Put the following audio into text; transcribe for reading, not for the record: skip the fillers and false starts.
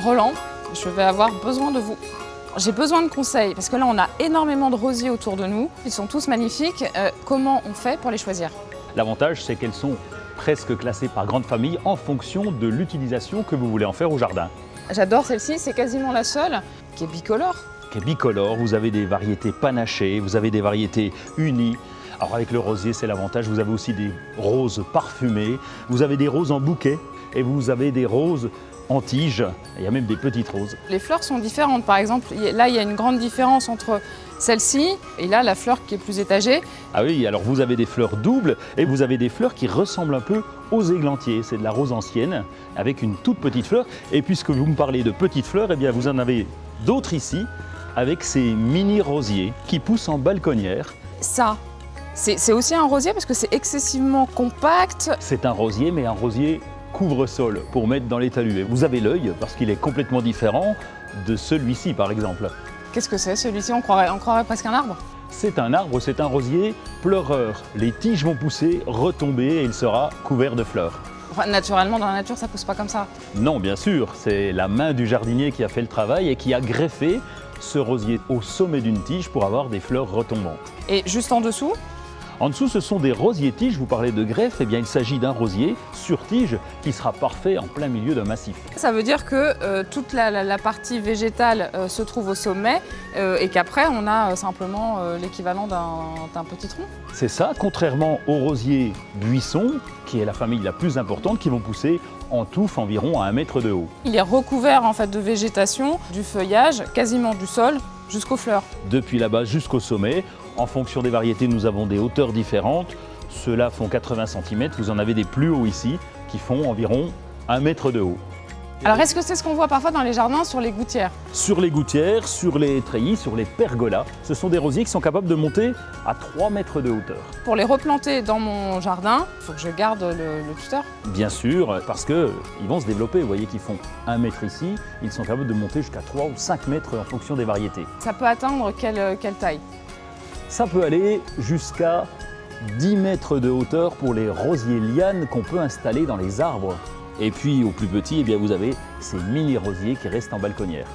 Roland, je vais avoir besoin de vous. J'ai besoin de conseils parce que là on a énormément de rosiers autour de nous. Ils sont tous magnifiques. Comment on fait pour les choisir? L'avantage, c'est qu'elles sont presque classées par grande famille en fonction de l'utilisation que vous voulez en faire au jardin. J'adore celle-ci, c'est quasiment la seule qui est bicolore. Qui est bicolore, vous avez des variétés panachées, vous avez des variétés unies. Alors avec le rosier, c'est l'avantage, vous avez aussi des roses parfumées, vous avez des roses en bouquet et vous avez des roses en tige, il y a même des petites roses. Les fleurs sont différentes, par exemple, là il y a une grande différence entre celle-ci et là la fleur qui est plus étagée. Ah oui, alors vous avez des fleurs doubles et vous avez des fleurs qui ressemblent un peu aux églantiers. C'est de la rose ancienne avec une toute petite fleur. Et puisque vous me parlez de petites fleurs, eh bien vous en avez d'autres ici avec ces mini rosiers qui poussent en balconnière. Ça, c'est aussi un rosier parce que c'est excessivement compact. C'est un rosier, mais un rosier couvre-sol pour mettre dans les talus. Et vous avez l'œil parce qu'il est complètement différent de celui-ci par exemple. Qu'est-ce que c'est celui-ci? On croirait presque un arbre. C'est un arbre, c'est un rosier pleureur. Les tiges vont pousser, retomber et il sera couvert de fleurs. Enfin, naturellement, dans la nature, ça pousse pas comme ça. Non, bien sûr, c'est la main du jardinier qui a fait le travail et qui a greffé ce rosier au sommet d'une tige pour avoir des fleurs retombantes. Et juste en dessous? En dessous, ce sont des rosiers-tiges. Vous parlez de greffe, eh bien, il s'agit d'un rosier sur tige qui sera parfait en plein milieu d'un massif. Ça veut dire que toute la partie végétale se trouve au sommet et qu'après, on a simplement l'équivalent d'un petit tronc. C'est ça, contrairement aux rosiers buissons, qui est la famille la plus importante, qui vont pousser en touffe environ à 1 mètre de haut. Il est recouvert en fait de végétation, du feuillage, quasiment du sol jusqu'aux fleurs. Depuis la base jusqu'au sommet, en fonction des variétés, nous avons des hauteurs différentes. Ceux-là font 80 cm, vous en avez des plus hauts ici, qui font environ 1 mètre de haut. Alors est-ce que c'est ce qu'on voit parfois dans les jardins sur les gouttières? Sur les gouttières, sur les treillis, sur les pergolas, ce sont des rosiers qui sont capables de monter à 3 mètres de hauteur. Pour les replanter dans mon jardin, il faut que je garde le tuteur. Bien sûr, parce qu'ils vont se développer. Vous voyez qu'ils font 1 mètre ici, ils sont capables de monter jusqu'à 3 ou 5 mètres en fonction des variétés. Ça peut atteindre quelle taille? Ça peut aller jusqu'à 10 mètres de hauteur pour les rosiers lianes qu'on peut installer dans les arbres. Et puis au plus petit, eh bien, vous avez ces mini rosiers qui restent en balconnière.